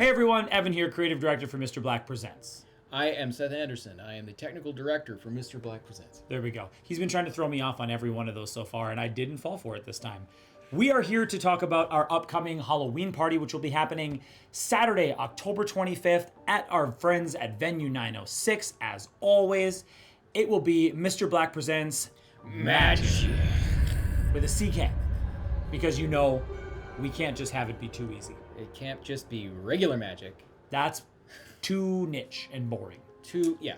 Hey everyone, Evan here, creative director for Mr. Black Presents. I am Seth Anderson. I am the technical director for Mr. Black Presents. There we go. He's been trying to throw me off on every one of those so far, and I didn't fall for it this time. We are here to talk about our upcoming Halloween party, which will be happening Saturday, October 25th at our friends at Venue 906. As always, it will be Mr. Black Presents Magick. With a CK. Because you know, we can't just have it be too easy. It can't just be regular magic. That's too niche and boring. Yeah.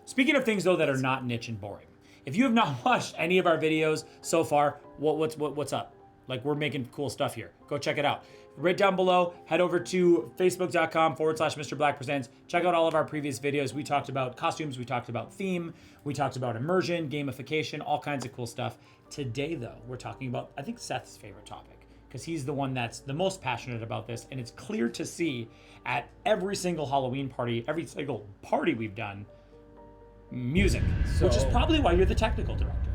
Speaking of things though that are not niche and boring, if you have not watched any of our videos so far, what's up? Like, we're making cool stuff here. Go check it out. Right down below, head over to facebook.com/Mr. Black Presents. Check out all of our previous videos. We talked about costumes, we talked about theme, we talked about immersion, gamification, all kinds of cool stuff. Today though, we're talking about, I think, Seth's favorite topic, because he's the one that's the most passionate about this, and it's clear to see at every single Halloween party, every single party we've done, music, which is probably why you're the technical director.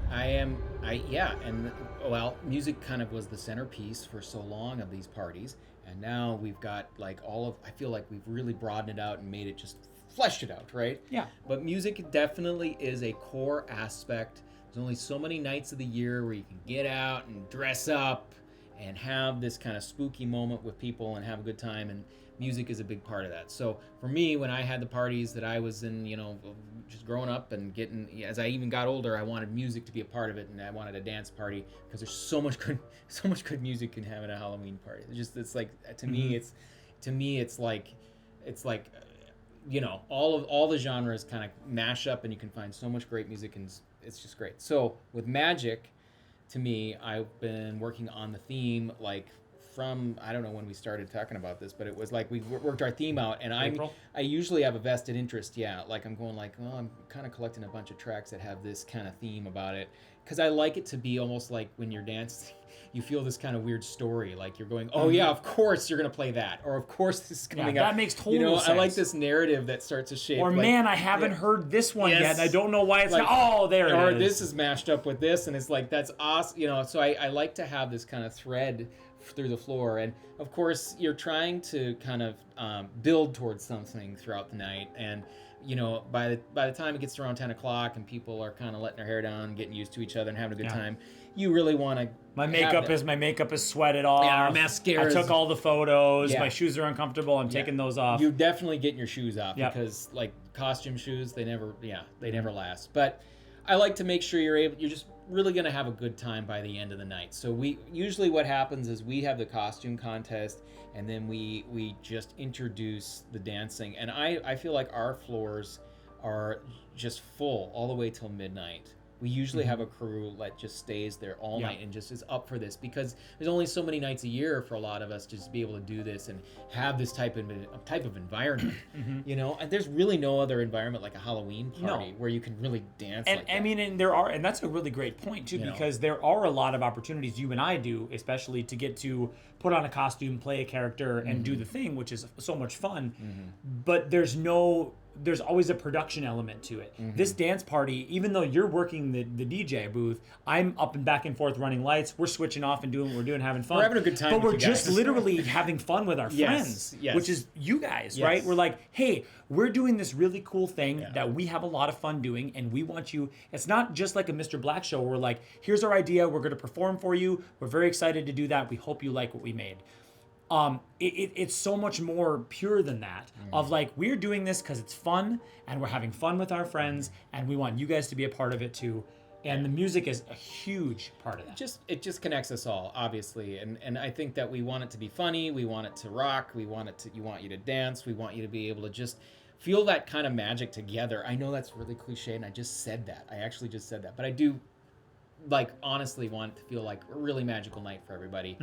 Well, music kind of was the centerpiece for so long of these parties, and now we've got like I feel like we've really broadened it out and made it just fleshed it out, right? Yeah. But music definitely is a core aspect. There's only so many nights of the year where you can get out and dress up and have this kind of spooky moment with people and have a good time, and music is a big part of that. So for me, when I had the parties that I was in, just growing up and getting, as I even got older, I wanted music to be a part of it, and I wanted a dance party because there's so much good music you can have at a Halloween party. It's like, to me it's like all the genres kind of mash up, and you can find so much great music, and it's just great. So with Magick, to me, I've been working on the theme from, I don't know when we started talking about this, but it was like we worked our theme out, and I usually have a vested interest. Like I'm going I'm kind of collecting a bunch of tracks that have this kind of theme about it, because I like it to be almost like when you're dancing, you feel this kind of weird story, like you're going, oh yeah, of course you're gonna play that, or of course this is coming up. That makes total sense. I like this narrative that starts to shape. Or man, I haven't heard this one yet, and I don't know why it's like, not. Oh, there it is. Or this is mashed up with this, and it's like, that's awesome. So I like to have this kind of thread through the floor, and of course you're trying to kind of build towards something throughout the night, and by the time it gets to around 10 o'clock and people are kind of letting their hair down, getting used to each other and having a good time, you really want to my makeup is sweated off. Yeah, our mascara. I took all the photos. My shoes are uncomfortable. I'm taking those off. You're definitely getting your shoes off, because like costume shoes, they never last. But I like to make sure you're just really going to have a good time by the end of the night. So what happens is we have the costume contest, and then we just introduce the dancing. And I feel like our floors are just full all the way till midnight. We usually have a crew that just stays there all night and just is up for this, because there's only so many nights a year for a lot of us to just be able to do this and have this type of environment. And there's really no other environment like a Halloween party where you can really dance. And that. I mean, and that's a really great point too, because there are a lot of opportunities you and I do, especially to get to put on a costume, play a character, and do the thing, which is so much fun. But there's always a production element to it. This dance party, even though you're working the DJ booth, I'm up and back and forth running lights. We're switching off and doing what we're doing, having fun. We're having a good time. But we're just literally having fun with our friends, which is you guys, right? We're like, hey, we're doing this really cool thing that we have a lot of fun doing, and we want you. It's not just like a Mr. Black show where we're like, here's our idea, we're going to perform for you. We're very excited to do that. We hope you like what we made. It's so much more pure than that, of like, we're doing this because it's fun and we're having fun with our friends, and we want you guys to be a part of it too. And the music is a huge part of that. It just connects us all, obviously, and I think that we want it to be funny, we want it to rock, we want you to dance, we want you to be able to just feel that kind of magic together. I know that's really cliche, and I actually just said that, but I do honestly want it to feel like a really magical night for everybody.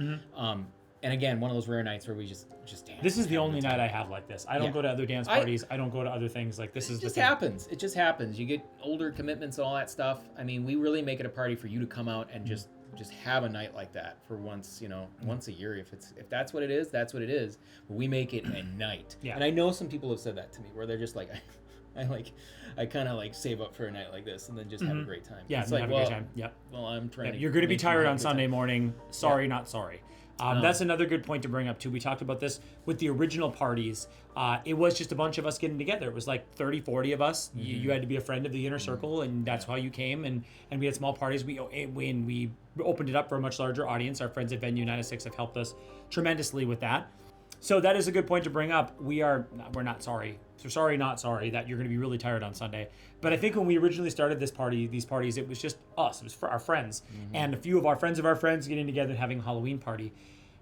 And again, one of those rare nights where we just dance. This is the only night I have like this. I don't go to other dance parties. I don't go to other things. Like, this is just happens. It just happens. You get older commitments and all that stuff. I mean, we really make it a party for you to come out and just have a night like that for once, once a year. If that's what it is, that's what it is. But we make it a night. And I know some people have said that to me, where they're just like, I kind of like save up for a night like this and then just have a great time. Yeah, it's have like, a great time. Yep. Well, I'm trying to. You're going to be make you tired have a on good Sunday time. morning. Sorry, not sorry. That's another good point to bring up too. We talked about this with the original parties. It was just a bunch of us getting together. It was like 30, 40 of us. You had to be a friend of the inner circle, and that's how you came. And we had small parties. When we opened it up for a much larger audience, our friends at Venue 96 have helped us tremendously with that. So that is a good point to bring up. We're not sorry. So sorry, not sorry that you're going to be really tired on Sunday. But I think when we originally started these parties, it was just us. It was for our friends and a few of our friends getting together and having a Halloween party.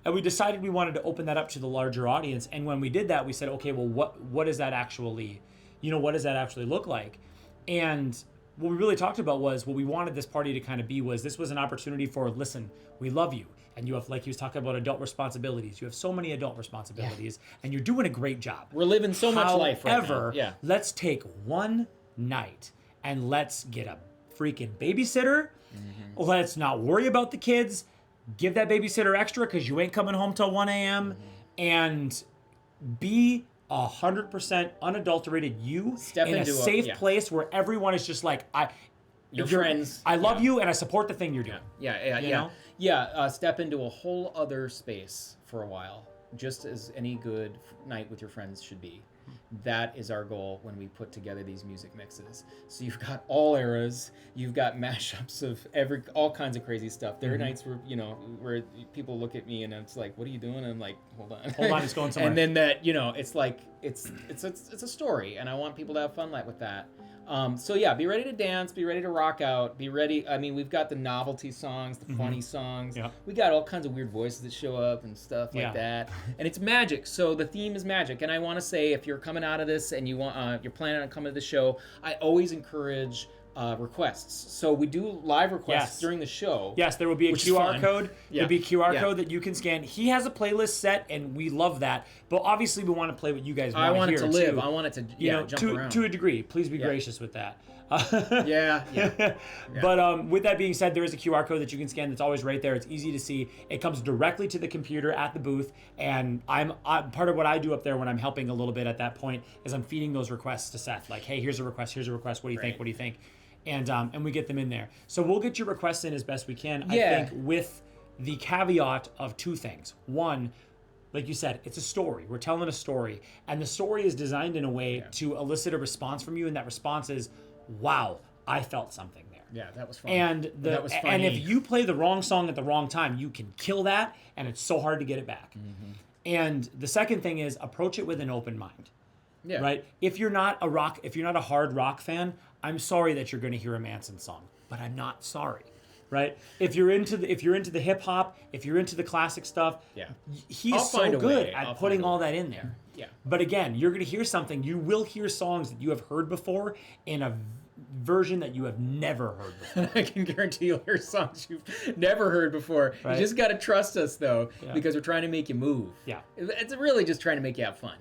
And we decided we wanted to open that up to the larger audience. And when we did that, we said, okay, well, what does that actually, what does that actually look like? And what we really talked about was what we wanted this party to kind of be was this was an opportunity for, listen, we love you. And you have, like he was talking about, adult responsibilities. You have so many adult responsibilities, and you're doing a great job. We're living so much life right now. However, let's take one night and let's get a freaking babysitter. Let's not worry about the kids. Give that babysitter extra because you ain't coming home till 1 a.m. And be 100% unadulterated you Step in a into safe place where everyone is just like, your friends. I love you and I support the thing you're doing. Step into a whole other space for a while, just as any good night with your friends should be. That is our goal when we put together these music mixes. So you've got all eras, you've got mashups of all kinds of crazy stuff. There are nights where where people look at me and it's like, "What are you doing?" And I'm like, "Hold on, it's going somewhere." And then that it's like it's a story, and I want people to have fun with that. So yeah, be ready to dance, be ready to rock out, be ready. I mean, we've got the novelty songs, the funny songs. Yep. We got all kinds of weird voices that show up and stuff like that. And it's magic. So the theme is magic. And I want to say, if you're coming out of this and you're planning on coming to the show, I always encourage requests. So we do live requests during the show. Yes, there will be a QR code. Yeah. There'll be a QR code that you can scan. He has a playlist set, and we love that. But obviously, we want to play what you guys want to hear. I want it to live. Too. I want it to jump around. To a degree. Please be gracious with that. Yeah. But with that being said, there is a QR code that you can scan that's always right there. It's easy to see. It comes directly to the computer at the booth, and I'm part of what I do up there when I'm helping a little bit at that point is I'm feeding those requests to Seth. Like, hey, here's a request. What do you think? What do you think? And we get them in there. So we'll get your requests in as best we can. I think with the caveat of two things. One, like you said, it's a story. We're telling a story. And the story is designed in a way to elicit a response from you. And that response is, wow, I felt something there. Yeah, that was fun. And that was funny. And if you play the wrong song at the wrong time, you can kill that. And it's so hard to get it back. And the second thing is approach it with an open mind. Yeah. Right? If you're not a hard rock fan, I'm sorry that you're going to hear a Manson song, but I'm not sorry. Right? If you're into the hip hop, if you're into the classic stuff, he's so good at putting all that in there. Yeah. But again, you're going to hear something. You will hear songs that you have heard before in a version that you have never heard before. I can guarantee you'll hear songs you've never heard before. Right? You just got to trust us though, because we're trying to make you move. Yeah. It's really just trying to make you have fun.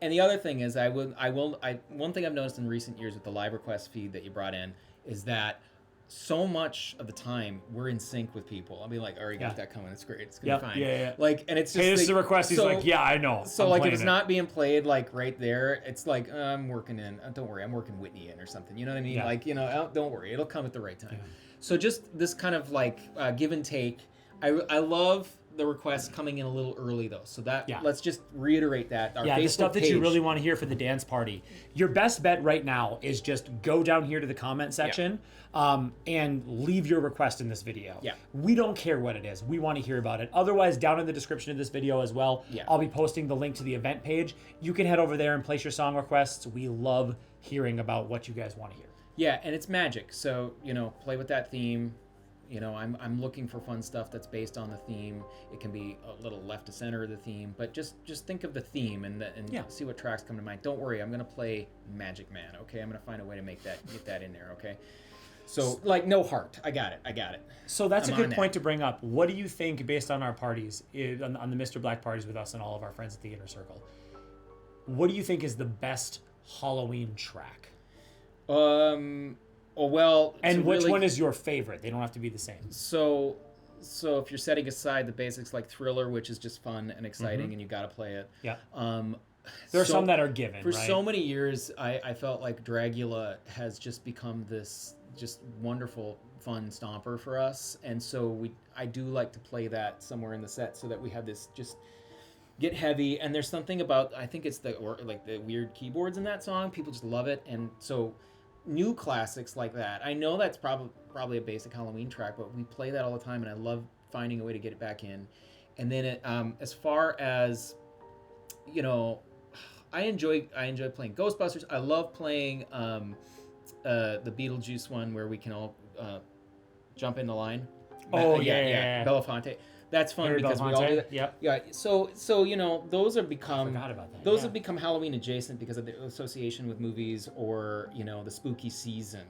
And the other thing is, one thing I've noticed in recent years with the live request feed that you brought in is that so much of the time we're in sync with people. I'll be like, "All right, got that coming. It's great. It's gonna be fine." Yeah. Like, and it's just hey, this is a request. He's like, "Yeah, I know." So like, if it's not being played like right there, it's like I'm working in. Don't worry, I'm working Whitney in or something. You know what I mean? Like, don't worry, it'll come at the right time. Yeah. So just this kind of like give and take. I love the requests coming in a little early though, so that let's just reiterate that. Our Facebook the stuff page, that you really want to hear for the dance party. Your best bet right now is just go down here to the comment section and leave your request in this video. Yeah. We don't care what it is. We want to hear about it. Otherwise, down in the description of this video as well, I'll be posting the link to the event page. You can head over there and place your song requests. We love hearing about what you guys want to hear. Yeah, and it's Magic, so play with that theme. I'm looking for fun stuff that's based on the theme. It can be a little left to center of the theme, but just think of the theme and see what tracks come to mind. Don't worry, I'm gonna play Magic Man. Okay, I'm gonna find a way to get that in there. Okay, so like no heart. I got it. So that's a good point to bring up. What do you think, based on our parties, on the Mr. Black parties with us and all of our friends at the Inner Circle? What do you think is the best Halloween track? And which one is your favorite? They don't have to be the same. So if you're setting aside the basics like Thriller, which is just fun and exciting, and you got to play it. Yeah. There are some that are given, for right? so many years. I felt like Dragula has just become this just wonderful, fun stomper for us, and so I do like to play that somewhere in the set so that we have this just get heavy. And there's something about, I think it's the weird keyboards in that song. People just love it, and so new classics like that. I know that's probably a basic Halloween track, but we play that all the time, and I love finding a way to get it back in. And then as far as, you know, I enjoy playing Ghostbusters. I love playing the Beetlejuice one where we can all jump in the line. Oh yeah. Belafonte. That's fun Harry because we all Belafonte? do that. Yep. Yeah. So you know, those have become, I forgot about that. Those have become Halloween adjacent because of the association with movies or, you know, the spooky season.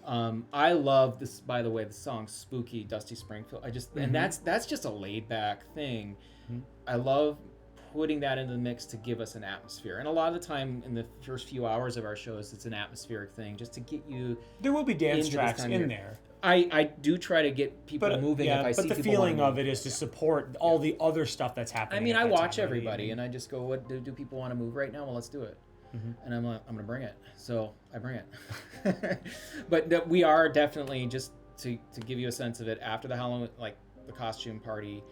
I love this, by the way, the song "Spooky" Dusty Springfield. And that's just a laid back thing. Mm-hmm. I love putting that into the mix to give us an atmosphere. And a lot of the time in the first few hours of our shows, it's an atmospheric thing just to get you. There will be dance tracks in there. I do try to get people moving if I see people. But the feeling of it is to support all the other stuff that's happening. I mean, I watch everybody and I just go, what do people want to move right now? Well, let's do it. Mm-hmm. And I'm like, I'm going to bring it. So I bring it. But we are definitely, just to give you a sense of it, after the Halloween, like the costume party,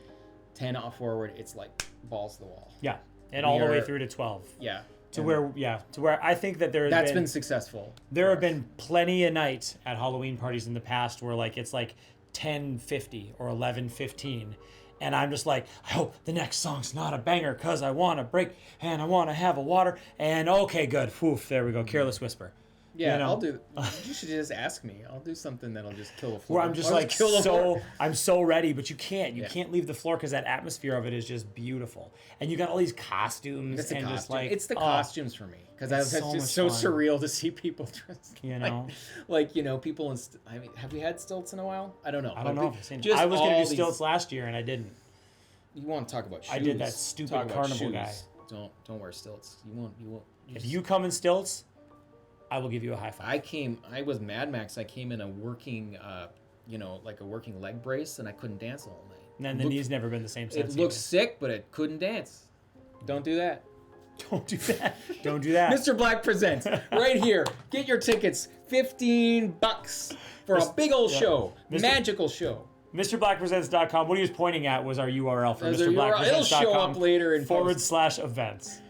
10 off forward, it's like balls to the wall. Yeah. And all the way through to 12. Yeah. To where I think that that's been successful. There have been plenty of nights at Halloween parties in the past where like it's like 10:50 or 11:15, and I'm just like, I hope the next song's not a banger because I want to break and I want to have a water. And okay, good. Poof, there we go. Careless Whisper. Yeah, you know? I'll do. You should just ask me. I'll do something that'll just kill the floor. Where I'm just like I'm so ready, but you can't. You can't leave the floor because that atmosphere of it is just beautiful, and you got all these costumes. It's and just like it's the costumes for me because it's just so fun. Surreal to see people dressed. You know, like you know, people in. I mean, have we had stilts in a while? I don't know. I don't know. I was gonna do stilts last year and I didn't. You want to talk about shoes? I did that stupid carnival guy. Don't wear stilts. You won't. If you come in stilts, I will give you a high five. I was Mad Max. I came in a working, like a working leg brace, and I couldn't dance all night. And then the knee's never been the same since. It looked sick, but it couldn't dance. Don't do that. Don't do that. Don't do that. Mr. Black Presents right here. Get your tickets. $15 for a big old show, magical show. MrBlackPresents.com. What he was pointing at was our URL for MrBlackPresents.com. It'll show up later in /events.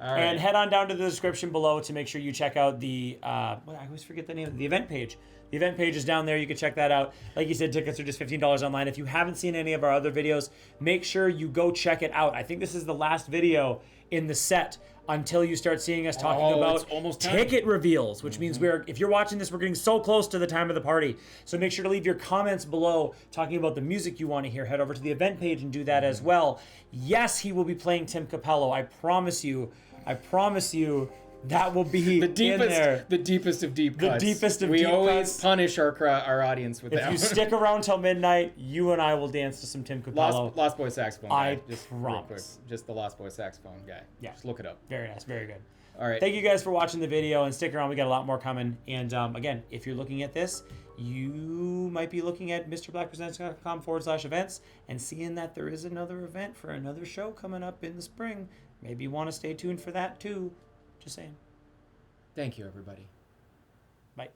All right. And head on down to the description below to make sure you check out the, I always forget the name of the event page. The event page is down there. You can check that out. Like you said, tickets are just $15 online. If you haven't seen any of our other videos, make sure you go check it out. I think this is the last video in the set until you start seeing us talking about ticket reveals, which means if you're watching this, we're getting so close to the time of the party. So make sure to leave your comments below talking about the music you want to hear. Head over to the event page and do that as well. Yes, he will be playing Tim Capello. I promise you that will be the deepest, in there. The deepest of deep cuts. The deepest of deep cuts. We always punish our audience with that. If you stick around till midnight, you and I will dance to some Tim Capello. Lost Boy saxophone guy. I just promise. Just the Lost Boy saxophone guy. Yeah. Just look it up. Very nice. Very good. All right. Thank you guys for watching the video, and stick around. We got a lot more coming. And again, if you're looking at this, you might be looking at MrBlackPresents.com /events and seeing that there is another event for another show coming up in the spring. Maybe you want to stay tuned for that too. Just saying. Thank you, everybody. Bye.